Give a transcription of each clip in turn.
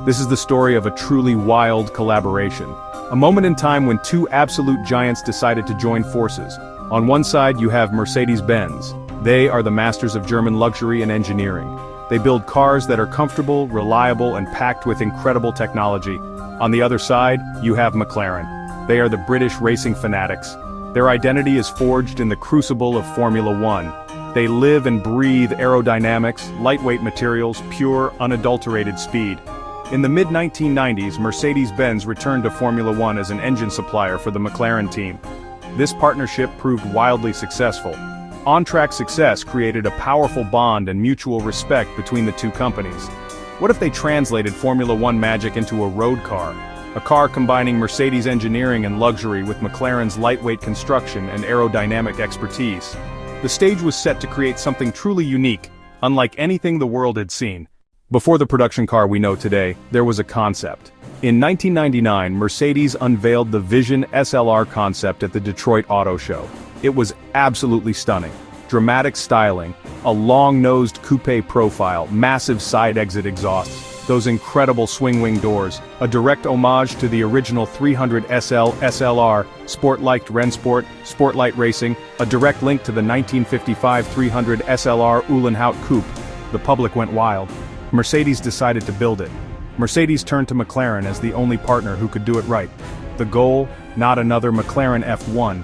This is the story of a truly wild collaboration. A moment in time when two absolute giants decided to join forces. On one side you have Mercedes-Benz. They are the masters of German luxury and engineering. They build cars that are comfortable, reliable, and packed with incredible technology. On the other side, you have Mclaren. They are the British racing fanatics. Their identity is forged in the crucible of Formula One. They live and breathe aerodynamics, lightweight materials, pure, unadulterated speed. In the mid-1990s, Mercedes-Benz returned to Formula One as an engine supplier for the Mclaren team. This partnership proved wildly successful. On-track success created a powerful bond and mutual respect between the two companies. What if they translated Formula One magic into a road car? A car combining Mercedes engineering and luxury with McLaren's lightweight construction and aerodynamic expertise. The stage was set to create something truly unique, unlike anything the world had seen. Before the production car we know today, there was a concept. In 1999, Mercedes unveiled the Vision SLR concept at the Detroit Auto Show. It was absolutely stunning. Dramatic styling, a long-nosed coupe profile, massive side-exit exhausts, those incredible swing-wing doors, a direct homage to the original 300 SL SLR, Sport-liked Rennsport, Sportlight Racing, a direct link to the 1955 300 SLR Uhlenhaut Coupe. The public went wild. Mercedes decided to build it. Mercedes turned to McLaren as the only partner who could do it right. The goal, not another McLaren F1.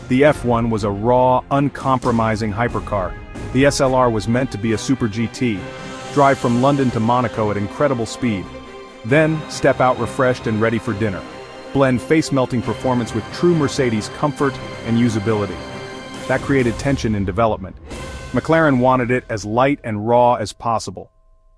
The F1 was a raw, uncompromising hypercar. The SLR was meant to be a Super GT. Drive from London to Monaco at incredible speed. Then, step out refreshed and ready for dinner. Blend face-melting performance with true Mercedes comfort and usability. That created tension in development. McLaren wanted it as light and raw as possible.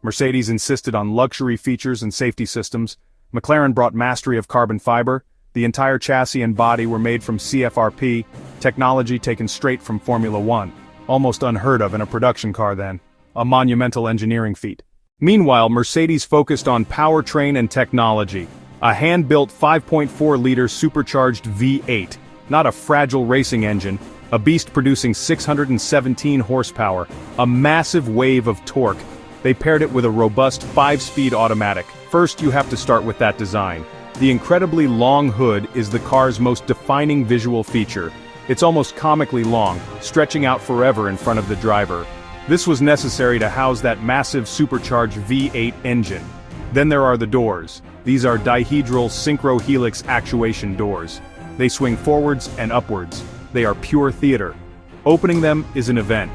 Mercedes insisted on luxury features and safety systems. McLaren brought mastery of carbon fiber. The entire chassis and body were made from CFRP, technology taken straight from Formula One. Almost unheard of in a production car then. A monumental engineering feat. Meanwhile, Mercedes focused on powertrain and technology. A hand-built 5.4-liter supercharged V8. Not a fragile racing engine. A beast producing 617 horsepower. A massive wave of torque. They paired it with a robust 5-speed automatic. First, you have to start with that design. The incredibly long hood is the car's most defining visual feature. It's almost comically long, stretching out forever in front of the driver. This was necessary to house that massive supercharged V8 engine. Then there are the doors. These are dihedral synchro-helix actuation doors. They swing forwards and upwards. They are pure theater. Opening them is an event.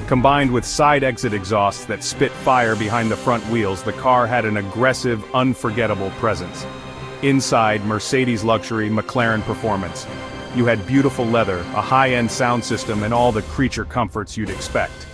Combined with side-exit exhausts that spit fire behind the front wheels, the car had an aggressive, unforgettable presence. Inside, Mercedes luxury, McLaren performance. You had beautiful leather, a high-end sound system, and all the creature comforts you'd expect.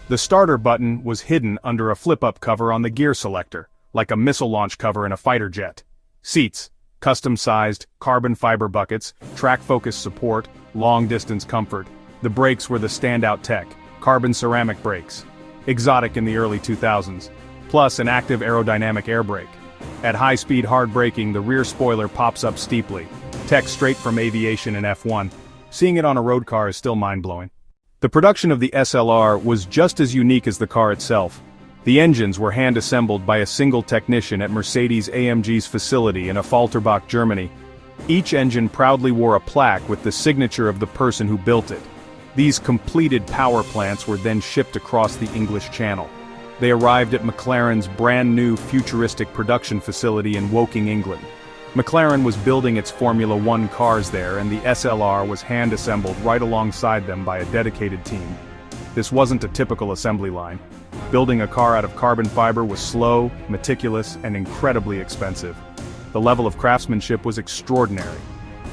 The starter button was hidden under a flip-up cover on the gear selector, like a missile launch cover in a fighter jet. Seats, custom-sized, carbon fiber buckets, track-focused support, long-distance comfort. The brakes were the standout tech, carbon ceramic brakes. Exotic in the early 2000s. Plus an active aerodynamic air brake. At high-speed hard braking, the rear spoiler pops up steeply. Tech straight from aviation and F1. Seeing it on a road car is still mind-blowing. The production of the SLR was just as unique as the car itself. The engines were hand-assembled by a single technician at Mercedes-AMG's facility in Affalterbach, Germany. Each engine proudly wore a plaque with the signature of the person who built it. These completed power plants were then shipped across the English Channel. They arrived at McLaren's brand-new futuristic production facility in Woking, England. McLaren was building its Formula One cars there, and the SLR was hand-assembled right alongside them by a dedicated team. This wasn't a typical assembly line. Building a car out of carbon fiber was slow, meticulous, and incredibly expensive. The level of craftsmanship was extraordinary.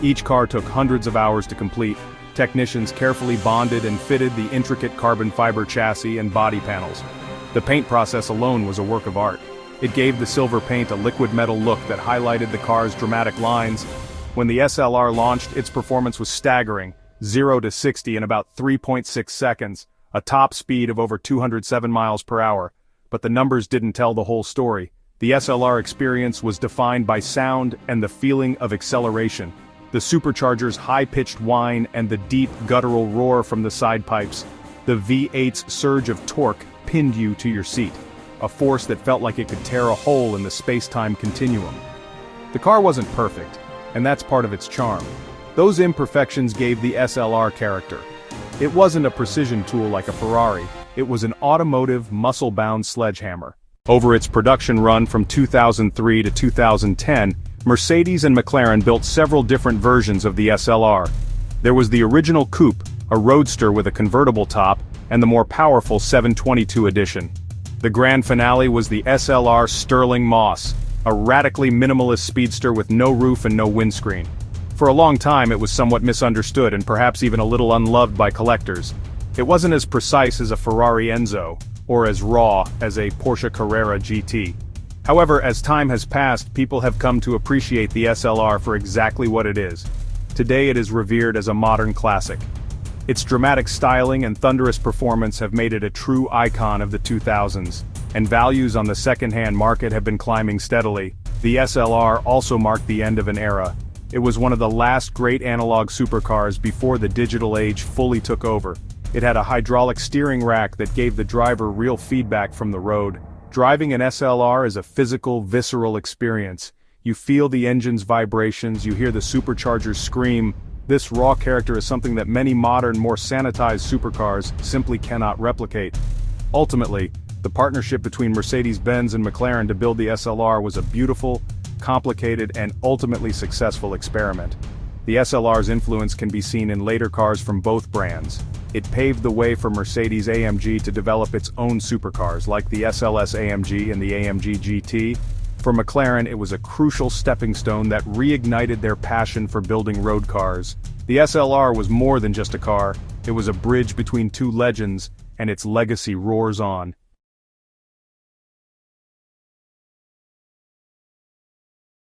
Each car took hundreds of hours to complete. Technicians carefully bonded and fitted the intricate carbon fiber chassis and body panels. The paint process alone was a work of art. It gave the silver paint a liquid metal look that highlighted the car's dramatic lines. When the SLR launched, its performance was staggering, 0 to 60 in about 3.6 seconds, a top speed of over 207 miles per hour. But the numbers didn't tell the whole story. The SLR experience was defined by sound and the feeling of acceleration. The supercharger's high-pitched whine and the deep guttural roar from the side pipes. The V8's surge of torque pinned you to your seat. a force that felt like it could tear a hole in the space-time continuum. The car wasn't perfect, and that's part of its charm. Those imperfections gave the SLR character. It wasn't a precision tool like a Ferrari, it was an automotive, muscle-bound sledgehammer. Over its production run from 2003 to 2010, Mercedes and McLaren built several different versions of the SLR. There was the original coupe, a roadster with a convertible top, and the more powerful 722 edition. The grand finale was the SLR Sterling Moss, a radically minimalist speedster with no roof and no windscreen. For a long time it was somewhat misunderstood and perhaps even a little unloved by collectors. It wasn't as precise as a Ferrari Enzo, or as raw as a Porsche Carrera GT. However, as time has passed, people have come to appreciate the SLR for exactly what it is. Today it is revered as a modern classic. Its dramatic styling and thunderous performance have made it a true icon of the 2000s, and values on the second-hand market have been climbing steadily. The SLR also marked the end of an era. It was one of the last great analog supercars before the digital age fully took over. It had a hydraulic steering rack that gave the driver real feedback from the road. Driving an SLR is a physical, visceral experience. You feel the engine's vibrations, you hear the superchargers scream. This raw character is something that many modern, more sanitized supercars simply cannot replicate. Ultimately, the partnership between Mercedes-Benz and McLaren to build the SLR was a beautiful, complicated, and ultimately successful experiment. The SLR's influence can be seen in later cars from both brands. It paved the way for Mercedes-AMG to develop its own supercars, like the SLS-AMG and the AMG GT. For McLaren, it was a crucial stepping stone that reignited their passion for building road cars. The SLR was more than just a car, it was a bridge between two legends, and its legacy roars on.